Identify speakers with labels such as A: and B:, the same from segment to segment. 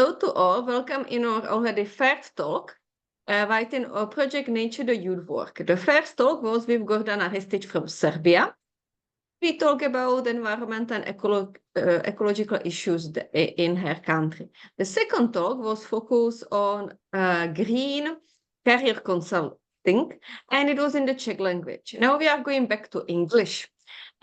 A: Hello to all, welcome in our already first talk, writing our project Nature the Youth Work. The first talk was with Gordana Ristic from Serbia. We talk about environment and ecological issues in her country. The second talk was focused on green career consulting, and it was in the Czech language. Now we are going back to English.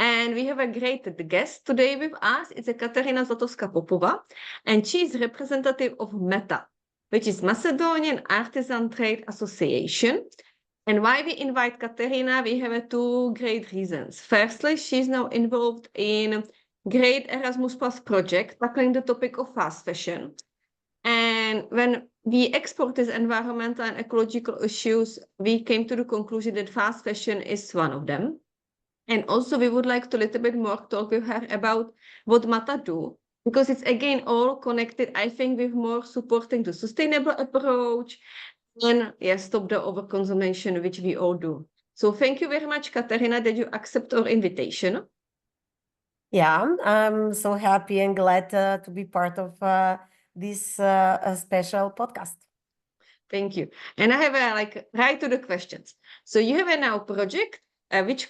A: And we have a great guest today with us. It's Katerina Zlatanovska Popova, and she's representative of META, which is Macedonian Artisan Trade Association. And why we invite Katerina, we have two great reasons. Firstly, she's now involved in great Erasmus Plus project tackling the topic of fast fashion. And when we export these environmental and ecological issues, we came to the conclusion that fast fashion is one of them. And also we would like to a little bit more talk with her about what META do, because it's again all connected, I think, with more supporting the sustainable approach and stop the overconsumption, which we all do. So thank you very much, Katerina, that you accept our invitation.
B: Yeah, I'm so happy and glad to be part of this special podcast.
A: Thank you. And I have right to the questions. So you have a now project which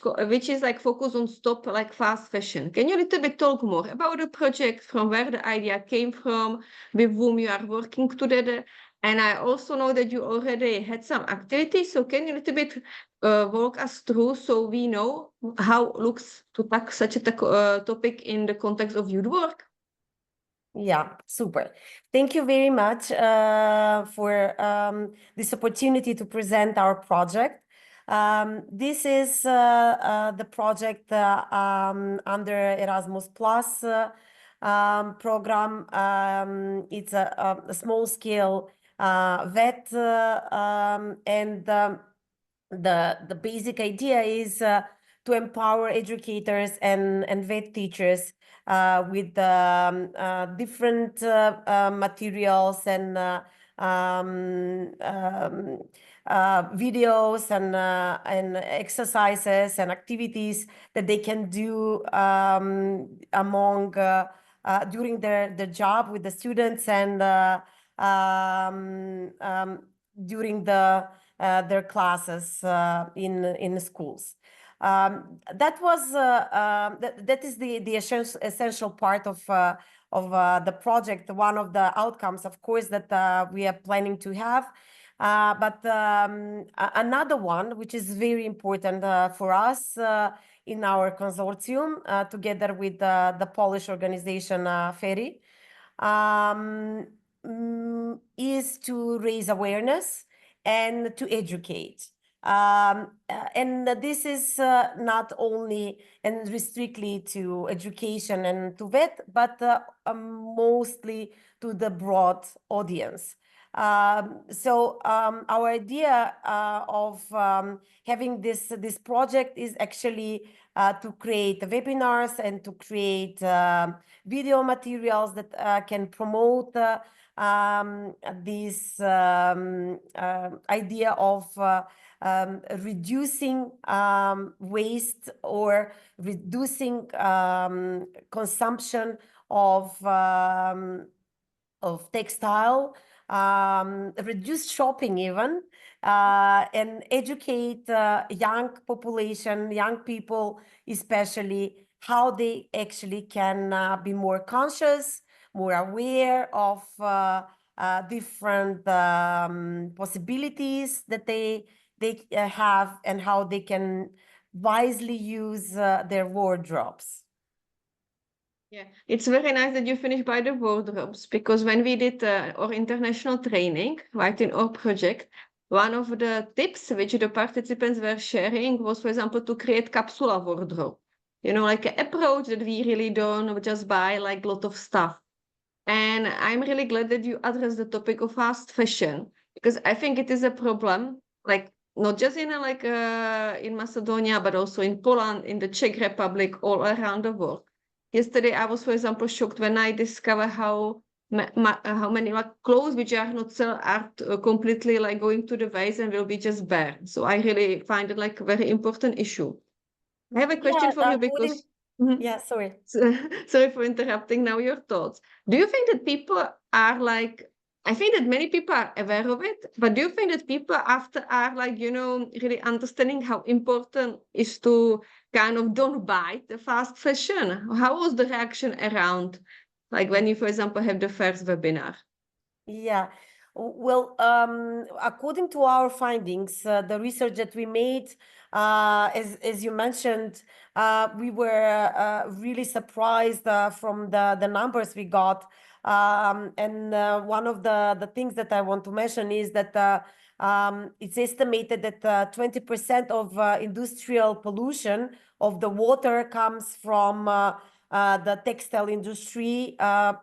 A: is focused on stop fast fashion. Can you a little bit talk more about the project, from where the idea came from, with whom you are working together? And I also know that you already had some activities. So can you a little bit walk us through so we know how it looks to tackle such a topic in the context of youth work?
B: Yeah, super. Thank you very much for this opportunity to present our project. This is the project under Erasmus Plus program. It's a small-scale VET, and the basic idea is to empower educators and VET teachers with different materials and videos and exercises and activities that they can do among during their job with the students and during their classes in schools. That is the essential part of the project. One of the outcomes, of course, that we are planning to have. But another one, which is very important for us in our consortium, together with the Polish organization FERI, is to raise awareness and to educate. And this is not only and strictly to education and to VET, but mostly to the broad audience. So our idea of having this project is actually to create webinars and to create video materials that can promote this idea of reducing waste or reducing consumption of textile, reduce shopping even, and educate young population, young people especially, how they actually can be more conscious, more aware of different possibilities that they have, and how they can wisely use their wardrobes.
A: Yeah, it's very nice that you finished by the wardrobes, because when we did our international training, right, in our project, one of the tips which the participants were sharing was, for example, to create capsula wardrobe. You know, like an approach that we really don't just buy like a lot of stuff. And I'm really glad that you address the topic of fast fashion, because I think it is a problem, like not just in in Macedonia, but also in Poland, in the Czech Republic, all around the world. Yesterday, I was, for example, shocked when I discovered how many clothes which are not sold are completely going to the waste and will be just bare. So I really find it a very important issue. I have a question for you because
B: Yeah, sorry.
A: Sorry for interrupting now your thoughts. Do you think that people are like, I think that many people are aware of it, but do you think that people after are like, really understanding how important is to kind of don't buy the fast fashion? How was the reaction around, like when you, for example, have the first webinar?
B: Yeah, well, according to our findings, the research that we made, as you mentioned, we were really surprised from the numbers we got. And one of the things that I want to mention is that it's estimated that 20% of industrial pollution of the water comes from the textile industry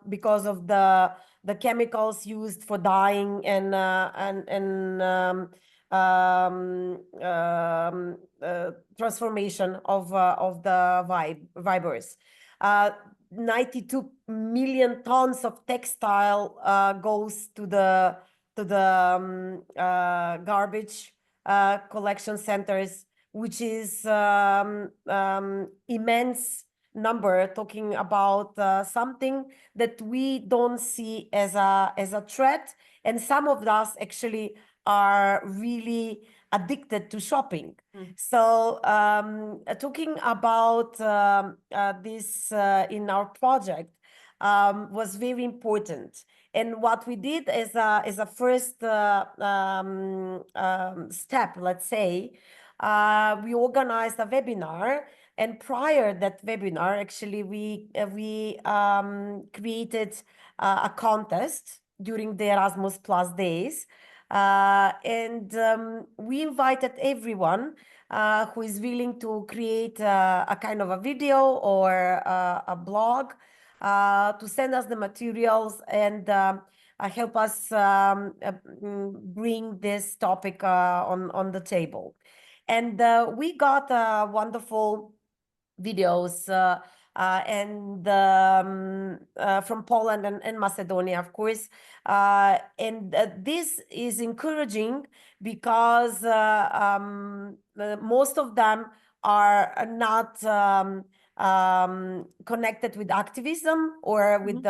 B: because of the chemicals used for dyeing and transformation of the fibers. 92 million tons of textile goes to the garbage collection centers, which is immense number, talking about something that we don't see as a threat, and some of us actually are really addicted to shopping. So talking about this in our project was very important. And what we did as a first step, let's say, we organized a webinar. And prior that webinar, actually, we created a contest during the Erasmus Plus days. And we invited everyone who is willing to create a kind of a video or a blog to send us the materials and help us bring this topic on the table. And we got wonderful videos and from Poland and Macedonia, of course. And this is encouraging because most of them are not connected with activism or with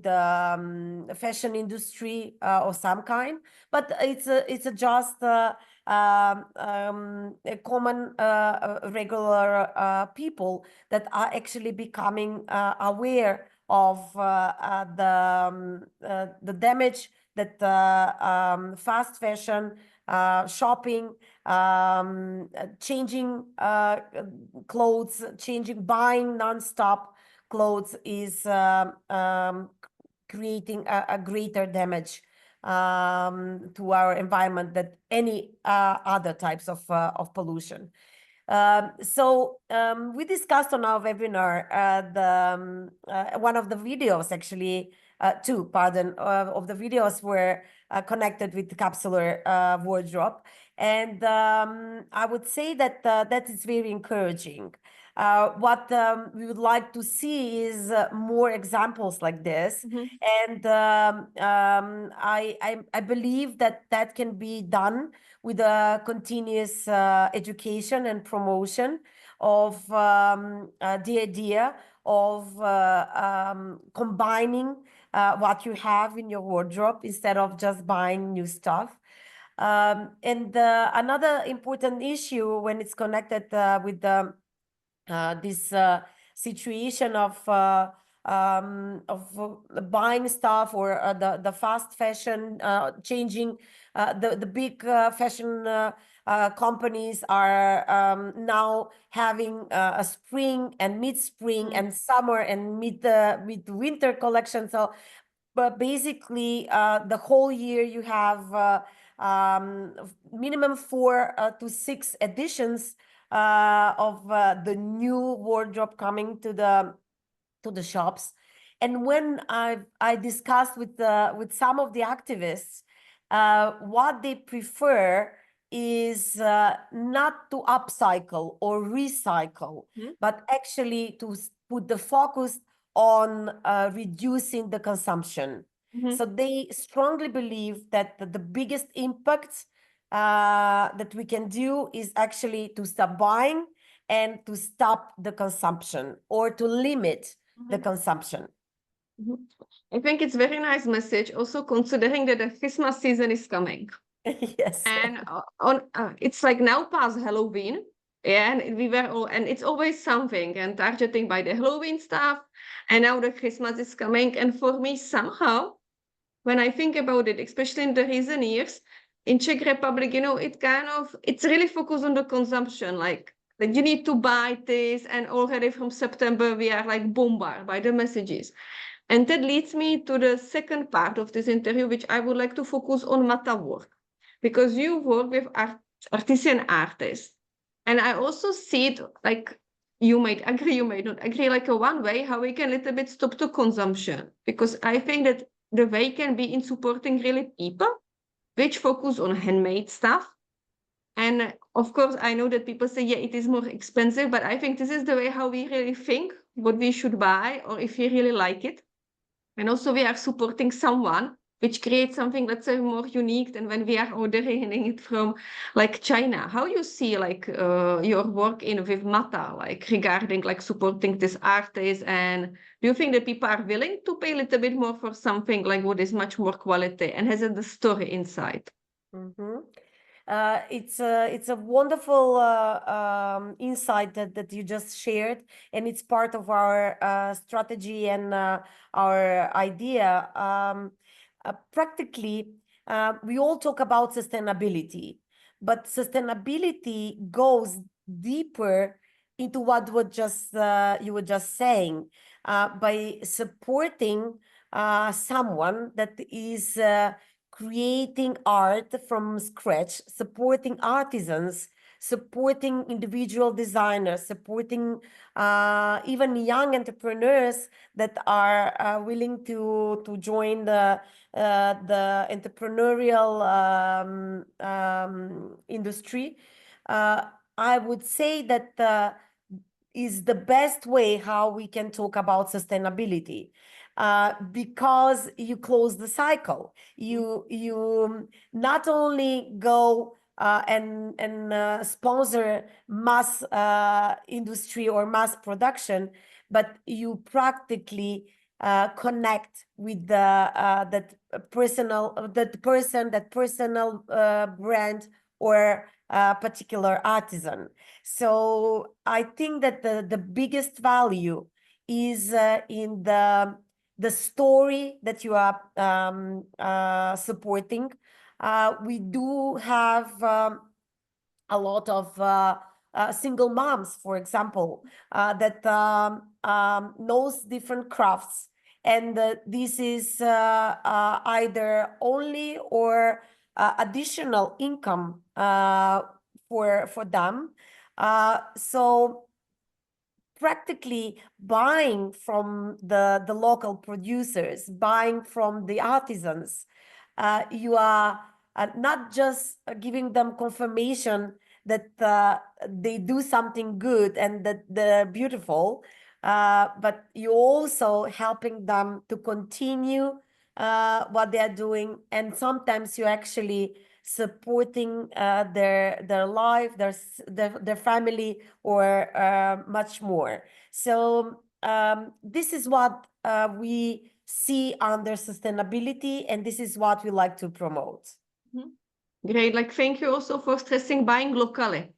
B: the fashion industry of some kind, but it's just a common regular people that are actually becoming aware of the damage that fast fashion shopping, changing clothes, buying non-stop clothes is creating a greater damage to our environment than any other types of pollution. So we discussed on our webinar one of the videos, actually, two, pardon, of the videos were connected with the capsular wardrobe. And I would say that that is very encouraging. What we would like to see is more examples like this. And I believe that that can be done with a continuous education and promotion of the idea of combining what you have in your wardrobe instead of just buying new stuff. And another important issue when it's connected with the this situation of buying stuff or the fast fashion changing, the big fashion companies are now having a spring and mid-spring and summer and mid-winter collection. So, but basically, the whole year you have minimum 4 to 6 editions of the new wardrobe coming to the shops. And when I discussed with some of the activists, what they prefer is not to upcycle or recycle, but actually to put the focus on reducing the consumption. So they strongly believe that the biggest impact that we can do is actually to stop buying and to stop the consumption or to limit the
A: Mhm.
B: consumption.
A: Mhm. I think it's very nice message, also considering that the Christmas season is coming.
B: Yes.
A: And it's like now past Halloween. Yeah, and we were all, and it's always something and targeting by the Halloween stuff. And now the Christmas is coming. And for me, somehow, when I think about it, especially in the recent years, in Czech Republic, it's really focused on the consumption, like that you need to buy this. And already from September, we are like bombarded by the messages. And that leads me to the second part of this interview, which I would like to focus on meta work, because you work with artisan artists. And I also see it like you might agree, you might not agree, like a one way how we can a little bit stop the consumption. Because I think that the way can be in supporting really people which focus on handmade stuff. And of course, I know that people say, yeah, it is more expensive, but I think this is the way how we really think what we should buy or if we really like it. And also we are supporting someone which creates something, let's say, more unique than when we are ordering it from like China. How you see like your work in with Mata, like regarding like supporting this artist, and do you think that people are willing to pay a little bit more for something like what is much more quality and has the story inside?
B: Mm-hmm. It's a wonderful insight that you just shared, and it's part of our strategy and our idea. Practically, we all talk about sustainability, but sustainability goes deeper into what you were just saying, by supporting someone that is creating art from scratch, supporting artisans, supporting individual designers, supporting even young entrepreneurs that are willing to join the entrepreneurial industry. I would say that is the best way how we can talk about sustainability. Because you close the cycle. You not only go and sponsor mass industry or mass production, but you practically connect with that personal brand or particular artisan. So I think that the biggest value is in the story that you are supporting. We do have a lot of single moms, for example, that knows different crafts, and this is either only or additional income for them. So practically buying from the local producers, buying from the artisans, you are not just giving them confirmation that they do something good and that they're beautiful, but you're also helping them to continue what they're doing. And sometimes you actually supporting their life, their family, or much more. So this is what we see under sustainability, and this is what we like to promote.
A: Great. Like, thank you also for stressing buying locally,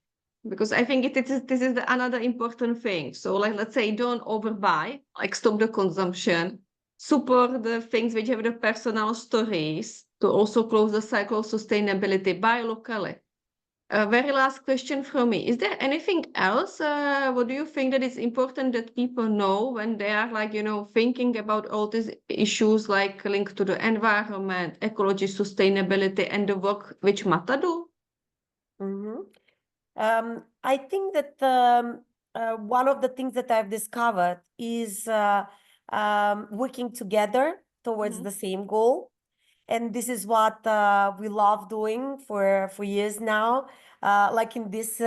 A: because I think this is another important thing. So like, let's say don't overbuy, like stop the consumption, support the things which have the personal stories to also close the cycle of sustainability, buy locally. Very last question from me. Is there anything else? What do you think that is important that people know when they are like, thinking about all these issues like linked to the environment, ecology, sustainability, and the work which Mata do?
B: I think that one of the things that I've discovered is working together towards the same goal. And this is what we love doing for years now. Like in this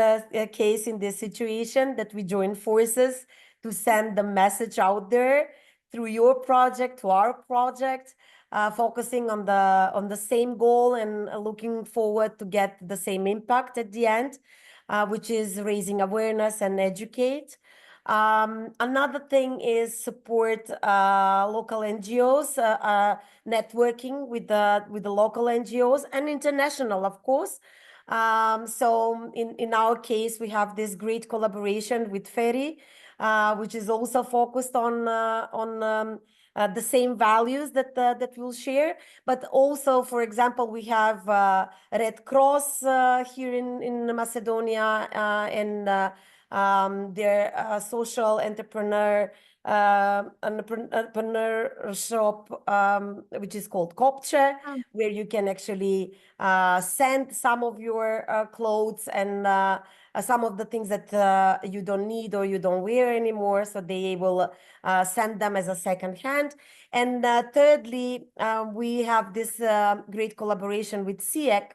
B: case, in this situation, that we join forces to send the message out there through your project to our project, focusing on the same goal and looking forward to get the same impact at the end. which is raising awareness and educate. Another thing is support local NGOs, networking with the local NGOs and international, of course. So in our case, we have this great collaboration with FERI, which is also focused on the same values that we'll share. But also, for example, we have Red Cross here in Macedonia and their social entrepreneurship, which is called Kopče, where you can actually send some of your clothes and some of the things that you don't need or you don't wear anymore, so they will send them as a second hand. And thirdly, we have this great collaboration with CIEC,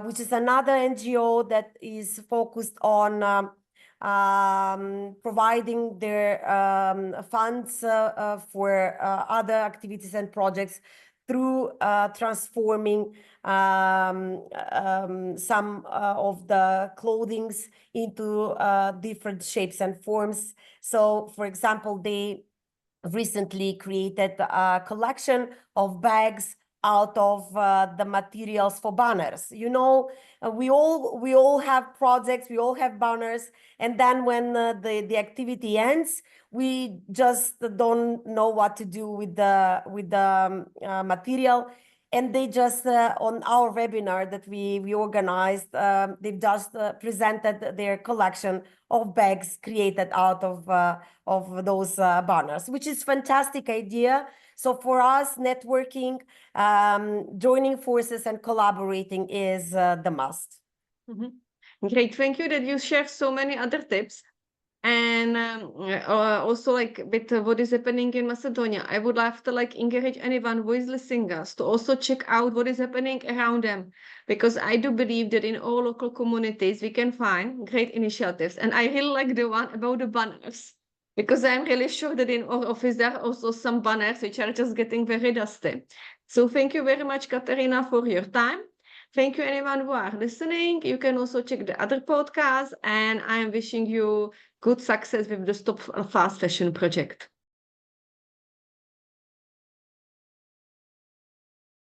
B: which is another NGO that is focused on providing their funds for other activities and projects through transforming some of the clothings into different shapes and forms. So, for example, they recently created a collection of bags out of the materials for banners. You know, we all have projects, we all have banners, and then when the activity ends, we just don't know what to do with the material. And they just on our webinar that we organized, they've just presented their collection of bags created out of those banners, which is fantastic idea. So for us, networking, joining forces and collaborating is the must.
A: Great, thank you that you share so many other tips. And also like with what is happening in Macedonia, I would love to like encourage anyone who is listening us to also check out what is happening around them, because I do believe that in all local communities we can find great initiatives. And I really like the one about the banners, because I'm really sure that in our office there are also some banners which are just getting very dusty. So thank you very much, Katerina, for your time. Thank you, anyone who are listening. You can also check the other podcasts, and I am wishing you good success with the Stop Fast Fashion project.